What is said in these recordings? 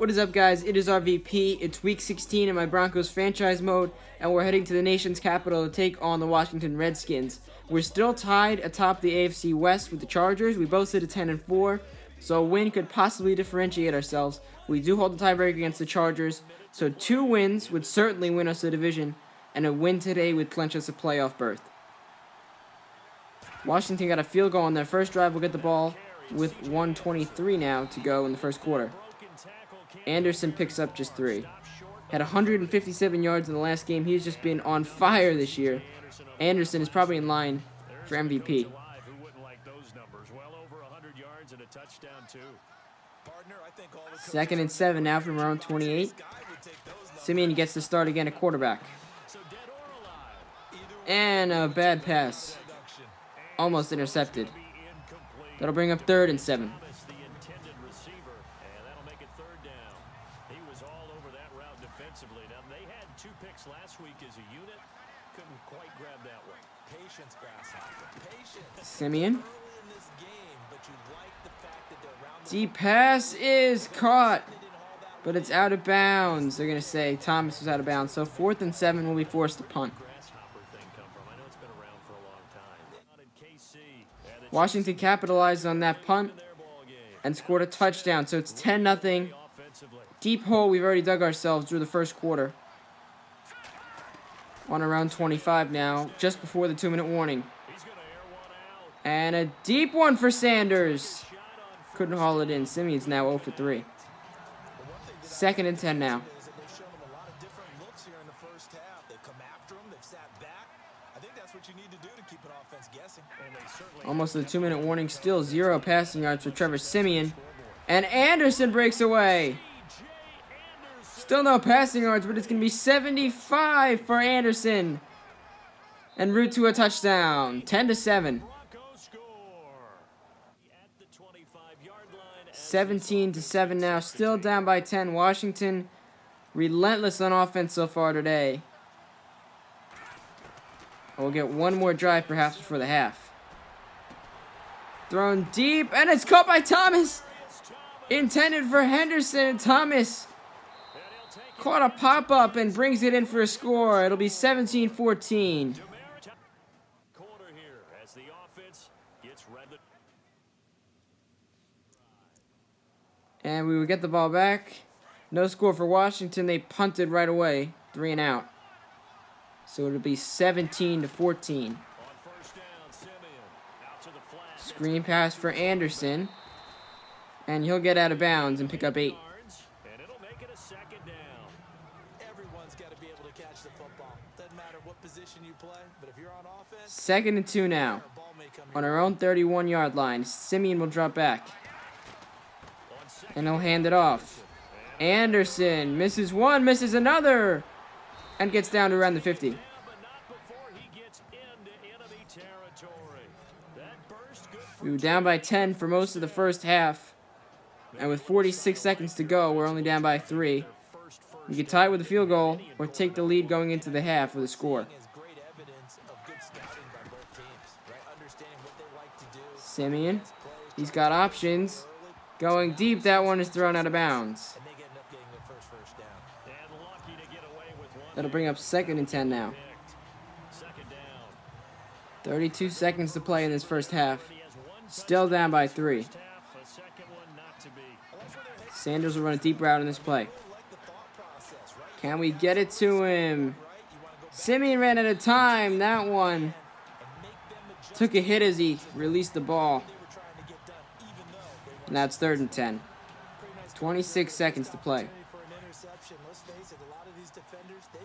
What is up, guys? It is RVP. It's week 16 in my Broncos franchise mode, and we're heading to the nation's capital to take on the Washington Redskins. We're still tied atop the AFC West with the Chargers. We both sit at 10-4, so a win could possibly differentiate ourselves. We do hold the tiebreak against the Chargers, so 2 wins would certainly win us the division, and a win today would clinch us a playoff berth. Washington got a field goal on their first drive. We'll get the ball with 1:23 now to go in the first quarter. Anderson picks up just 3. Had 157 yards in the last game. He's just been on fire this year. Anderson is probably in line for MVP. Second and 7 now from around 28. Simeon gets to start again at quarterback. And a bad pass. Almost intercepted. That'll bring up 3rd and 7. Simeon. Deep pass is caught, but it's out of bounds. They're going to say Thomas was out of bounds. So 4th and 7 will be forced to punt. Washington capitalized on that punt and scored a touchdown. So it's 10-0. Deep hole we've already dug ourselves through the first quarter. On around 25 now, just before the 2-minute warning. And a deep one for Sanders. Couldn't haul it in. Simeon's now 0 for 3. 2nd and 10 now. Almost to the 2-minute warning. Still 0 passing yards for Trevor Simeon. And Anderson breaks away. Still no passing yards, but it's going to be 75 for Anderson. En route to a touchdown. 10-7. 17-7 now. Still down by 10. Washington relentless on offense so far today. We'll get one more drive perhaps before the half. Thrown deep, and it's caught by Thomas. Intended for Henderson. Thomas caught a pop-up and brings it in for a score. It'll be 17-14. And we would get the ball back. No score for Washington. They punted right away. 3 and out. So it'll be 17-14. Screen pass for Anderson. And he'll get out of bounds and pick up 8. Second and 2 now. On our own 31-yard line. Simeon will drop back. And he'll hand it off. Anderson misses one, misses another. And gets down to around the 50. We were down by 10 for most of the first half. And with 46 seconds to go, we're only down by 3. We can tie it with a field goal or take the lead going into the half with a score. Simeon, he's got options. Going deep, that one is thrown out of bounds. That'll bring up 2nd and 10 now. 32 seconds to play in this first half. Still down by 3. Sanders will run a deep route in this play. Can we get it to him? Simeon ran out of time. That one took a hit as he released the ball. Now it's 3rd and 10. 26 seconds to play.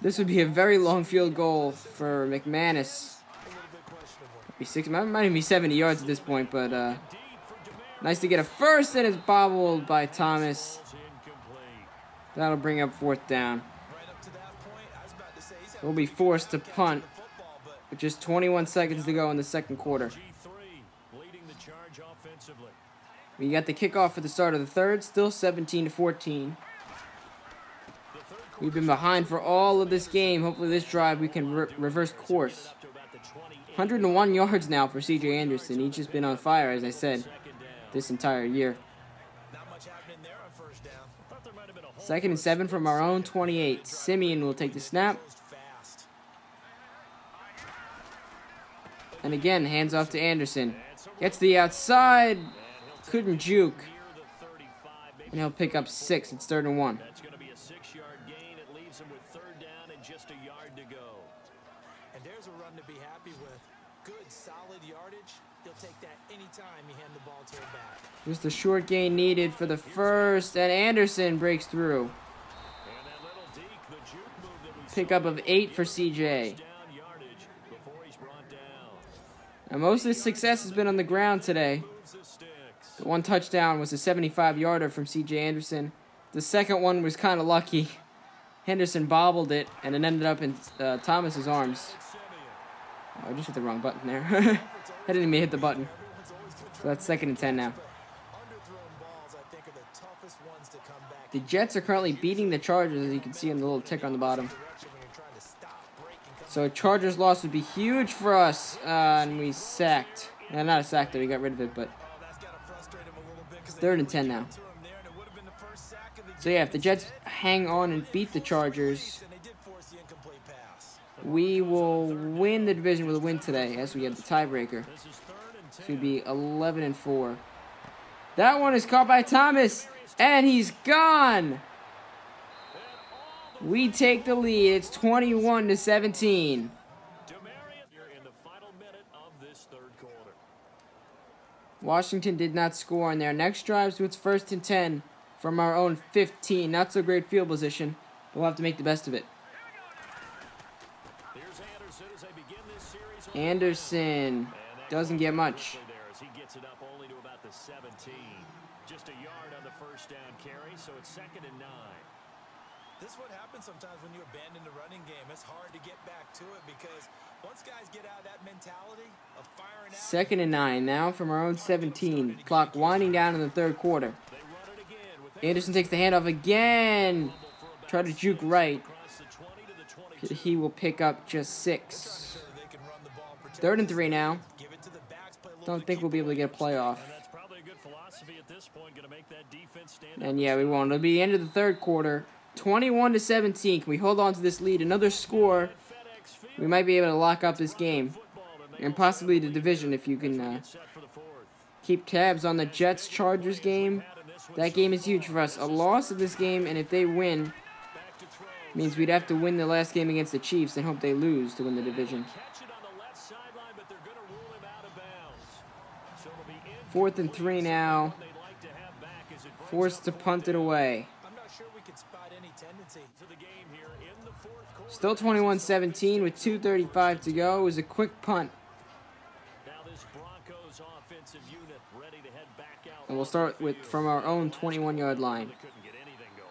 This would be a very long field goal for McManus. Might even be 70 yards at this point, but nice to get a first, and it's bobbled by Thomas. That'll bring up 4th down. We'll be forced to punt with just 21 seconds to go in the second quarter. We got the kickoff for the start of the third, still 17-14. We've been behind for all of this game. Hopefully this drive we can reverse course. 101 yards now for C.J. Anderson. He's just been on fire, as I said, this entire year. Second and 7 from our own 28. Simeon will take the snap. And again, hands off to Anderson. Gets the outside. Couldn't juke. And he'll pick up 6. It's 3rd and 1. That's going to be a 6-yard gain. It leaves him with 3rd down and just a yard to go. And there's a run to be happy with. Good, solid yardage. He'll take that anytime you hand the ball to him back. Just a short gain needed for the first, and Anderson breaks through. And that little deke, the juke move that we Pickup of 8 for CJ. down yardage before he's brought down. And most of his success has been on the ground today. Moves the sticks. The one touchdown was a 75-yarder from CJ Anderson. The second one was kind of lucky. Henderson bobbled it, and it ended up in Thomas's arms. Oh, I just hit the wrong button there. I didn't even hit the button. So that's 2nd and 10 now. Underthrown balls, I think, are the toughest ones to come back. The Jets are currently beating the Chargers, as you can see in the little tick on the bottom. Direction when you're trying to stop, break, and come So a Chargers loss would be huge for us, and we sacked. Not a sack, though. We got rid of it, but that's got to frustrate him a little bit. it's 3rd and 10 now. To him there, and it would have been the first sack of the So yeah, if the Jets hang on and beat the Chargers, and they did force the incomplete pass. we will win the division with a win today, as we have the tiebreaker. This is 3rd and 10. So it'd be 11 and 4. That one is caught by Thomas, and he's gone. We take the lead. It's 21 to 17. You're in the final minute of this 3rd quarter. Washington did not score on their next drive, so it's 1st and 10 from our own 15. Not so great field position, but we'll have to make the best of it. Here's Anderson as they begin this series. Anderson doesn't get much. There as he gets it up only to about the 17. Just a yard on the 1st down carry, so it's 2nd and 9. This is what happens sometimes when you abandon the running game. It's hard to get back to it because once guys get out of that mentality of firing out. 2nd and 9 now from our own 17. Clock winding down in the 3rd quarter. They run it again with Anderson takes the handoff again. Try to juke right. across the 20 to the 22. He will pick up just 6. Sure they can run the ball, protect 3rd and 3 now. give it to the backs, play a little Don't think we'll be able to get a playoff. And that's probably a good philosophy at this point, going to make that defense stand And yeah, we won't. It'll be the end of the 3rd quarter. 21 to 17. Can we hold on to this lead? Another score. FedEx Field. We might be able to lock up this game. And possibly the division if you can Set for the 4th. keep tabs on the Jets-Chargers game. That game is huge for us. A loss of this game, and if they win, Back to throw. means we'd have to win the last game against the Chiefs and hope they lose to win the division. Catch it on the left sideline, but they're going to rule him out of bounds. So it'll be 4th and 3 now. they'd like to have back as it brings Forced to punt it away. I'm not sure we could spot any tendency. to the game here in the 4th quarter. Still 21-17 with 2:35 to go. It was a quick punt. Now this Broncos offensive unit ready to head back out. And we'll start with from our own 21-yard line. They couldn't get anything going.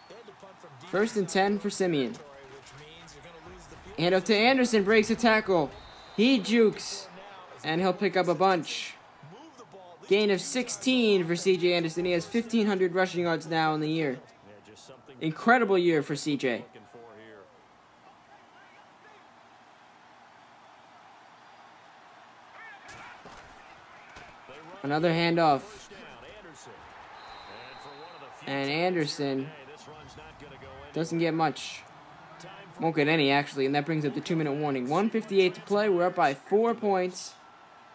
They had to punt from deep 1st and 10 for Simeon. territory, which means you're going to lose the field. Hand up to Anderson, breaks a tackle. He jukes, and he'll pick up a bunch. Move the ball. At least Gain of 16 for CJ Anderson. He has 1,500 rushing yards now in the year. Yeah, just something Incredible year for CJ. looking for here. Another handoff. First down, Anderson. And for one of the few And times Anderson today, this run's not gonna go in. doesn't get much. Time for Won't get any, actually, and that brings up the 2-minute warning. 1:58 to play. We're up by 4 points.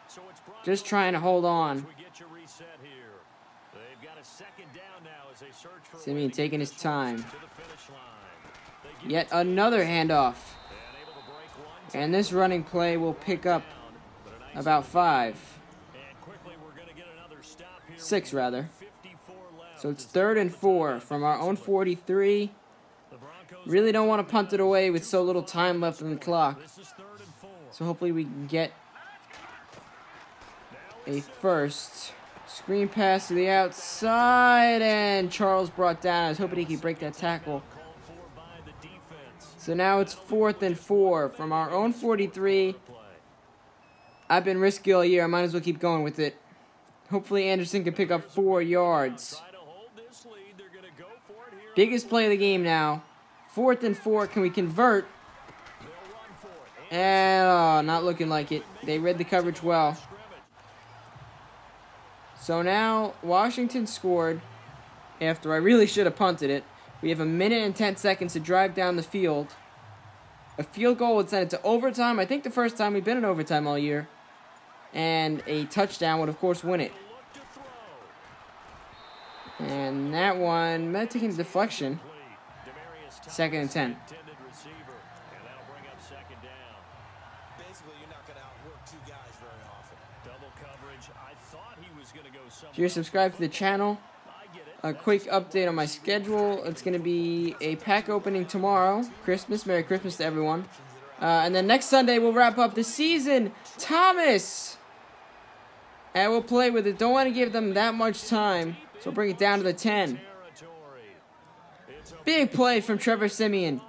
so it's Broncos Just trying to hold on. we get your reset here. They've got a 2nd down now as they search for a way Simeon to taking get his this one time. to the finish line. They give Yet it to another handoff. and able to break one. And this running play will pick up But a nice about 5. and quickly we're gonna get another stop here. 6, rather. 54 left. So it's 3rd and 4 from our own 43. The Broncos Really don't want to punt it away with so little time left on the clock. This is 3rd and 4. So hopefully we can get a first. Screen pass to the outside, and Charles brought down. I was hoping he could break that tackle. Called for by the defense. So now it's 4th and 4 from our own 43. Play. I've been risky all year. I might as well keep going with it. Hopefully Anderson can pick up 4 yards. Try to hold this lead. They're gonna go for it here. Biggest play of the game now. 4th and 4. Can we convert? They'll run for it. And not looking like it. They read the coverage well. Scrimmage. So now Washington scored after I really should have punted it. We have a minute and 10 seconds to drive down the field. A field goal would send it to overtime. I think the first time we've been in overtime all year. And a touchdown would, of course, win it. And that one, might taking a deflection. 2nd and 10. If you're subscribed to the channel, a quick update on my schedule. It's going to be a pack opening tomorrow. Christmas. Merry Christmas to everyone. And then next Sunday, we'll wrap up the season. Thomas! And we'll play with it. Don't want to give them that much time. So we'll bring it down to the 10. Big play from Trevor Siemian.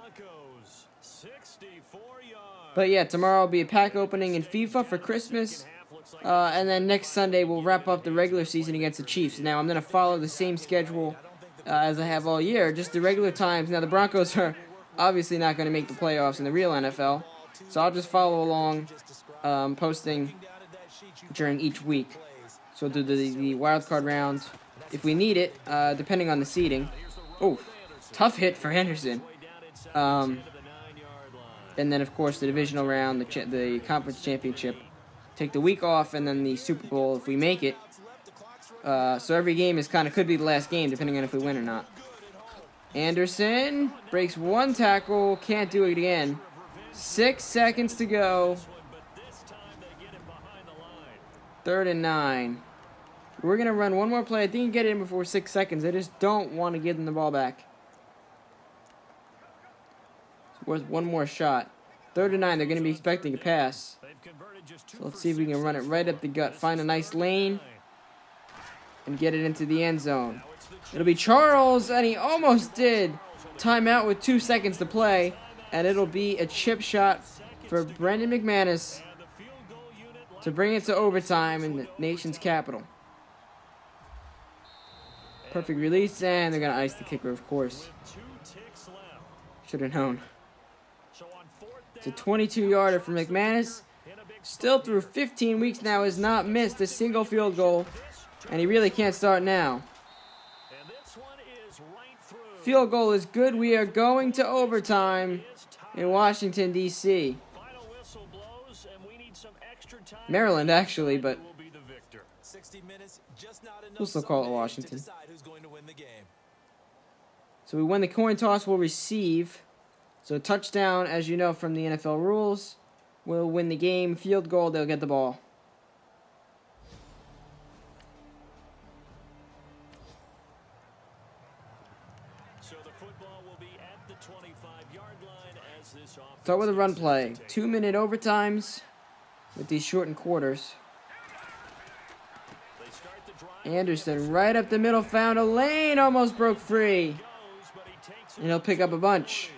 But yeah, tomorrow will be a pack opening in FIFA for Christmas. And then next Sunday, we'll wrap up the regular season against the Chiefs. Now, I'm going to follow the same schedule as I have all year, just the regular times. Now, the Broncos are obviously not going to make the playoffs in the real NFL. So I'll just follow along, posting during each week. So we'll do the wild card round if we need it, depending on the seeding. Oh, tough hit for Henderson. And then, of course, the divisional round, the conference championship. Take the week off, and then the Super Bowl if we make it. So every game could be the last game, depending on if we win or not. Anderson breaks one tackle, can't do it again. 6 seconds to go. 3rd and 9. We're going to run one more play. I think you can get it in before 6 seconds. I just don't want to give them the ball back. It's worth one more shot. 3rd and 9. They're going to be expecting a pass. So let's see if we can run it right up the gut. Find a nice lane. And get it into the end zone. It'll be Charles, and he almost did. Timeout with 2 seconds to play. And it'll be a chip shot for Brendan McManus to bring it to overtime in the nation's capital. Perfect release, and they're going to ice the kicker, of course. Should have known. It's a 22-yarder for McManus. Still through 15 weeks now, has not missed a single field goal. And he really can't start now. Field goal is good. We are going to overtime in Washington, D.C. Maryland, actually, but we'll still call it Washington. So we win the coin toss, we'll receive. So touchdown, as you know from the NFL rules, will win the game. Field goal, they'll get the ball. So the football will be at the 25-yard line as this offense. Start with a run play. 2-minute overtimes with these shortened quarters. Anderson right up the middle, found a lane, almost broke free. And he'll pick up a bunch.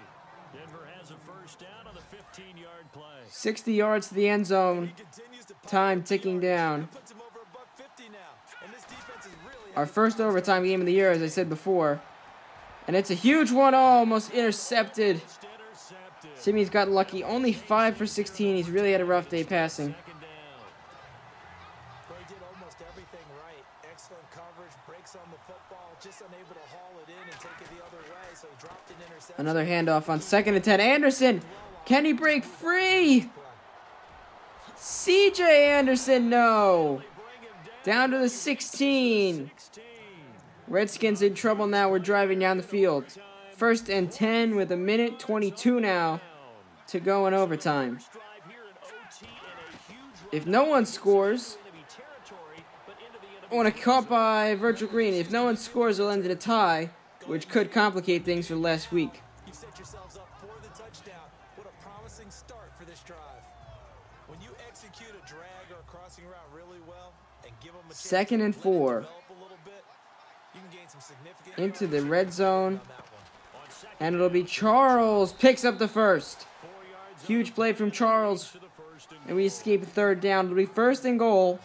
60 yards to the end zone. Time ticking down. Our first overtime game of the year, as I said before. And it's a huge one, almost intercepted. Simmy's got lucky, only 5 for 16. He's really had a rough day passing. Another handoff on 2nd and 10. Anderson, can he break free? C.J. Anderson, no. Down to the 16. Redskins in trouble now. We're driving down the field. 1st and 10 with 1:22 now to go in overtime. If no one scores, I want to caught by Virgil Green. If no one scores, it'll end in a tie, which could complicate things for last week. You set yourselves up for the touchdown. What a promising start for this drive. When you execute a drag or a crossing route really well and give them a chance 2nd and 4. You can gain some significant into the red zone. And it'll be Charles. Picks up the first. Huge play from Charles. And we escape a 3rd down. It'll be 1st and goal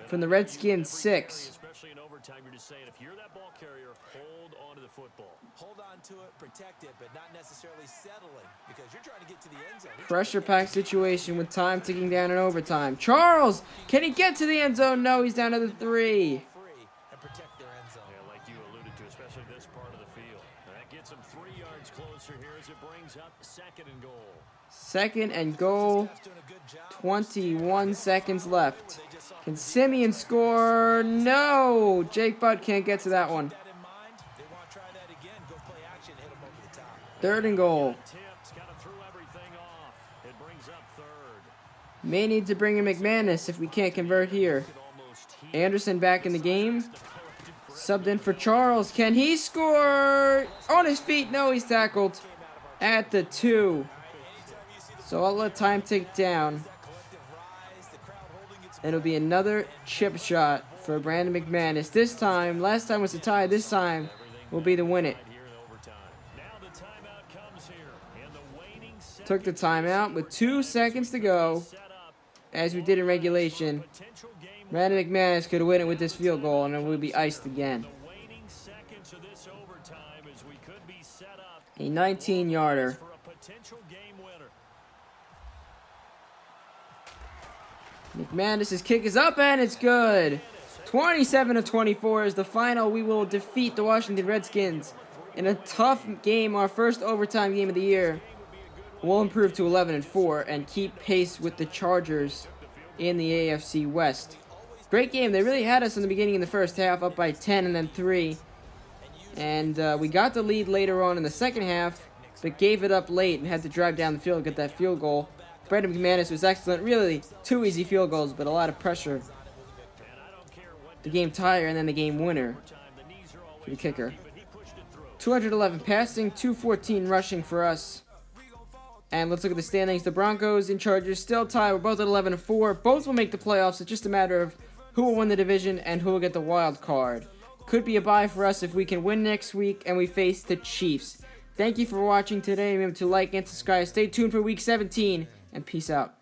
from the Redskins 6. Especially in overtime, you're just saying, if you're that ball carrier, hold on to the football. hold on to it, protect it, but not necessarily settling because you're trying to get to the end zone. Pressure pack situation with time ticking down in overtime. Charles, can he get to the end zone? No, he's down to the 3. And protect their end zone. Yeah, like you alluded to, especially this part of the field. some 3 yards closer here as it brings up 2nd and goal. 2nd and goal. 21 seconds left. Can Simeon score? No! Jake Butt can't get to that one. 3rd and goal. May need to bring in McManus if we can't convert here. Anderson back in the game. Subbed in for Charles. Can he score? On his feet. No, he's tackled at the 2. So I'll let time tick down. It'll be another chip shot for Brandon McManus. This time, last time was a tie. This time will be to win it. Took the timeout with 2 seconds to go. As we did in regulation, Brandon McManus could win it with this field goal, and it would be iced again. A 19-yarder. McManus' kick is up, and it's good. 27-24 is the final. We will defeat the Washington Redskins in a tough game, our first overtime game of the year. We'll improve to 11-4 and keep pace with the Chargers in the AFC West. Great game. They really had us in the beginning in the first half, up by 10 and then 3. And we got the lead later on in the second half, but gave it up late and had to drive down the field and get that field goal. Brandon McManus was excellent. Really, 2 easy field goals, but a lot of pressure. The game tire and then the game winner for the kicker. 211 passing, 214 rushing for us. And let's look at the standings. The Broncos and Chargers still tied. We're both at 11-4. Both will make the playoffs. It's just a matter of who will win the division and who will get the wild card. Could be a bye for us if we can win next week and we face the Chiefs. Thank you for watching today. Remember to like and subscribe. Stay tuned for Week 17, and peace out.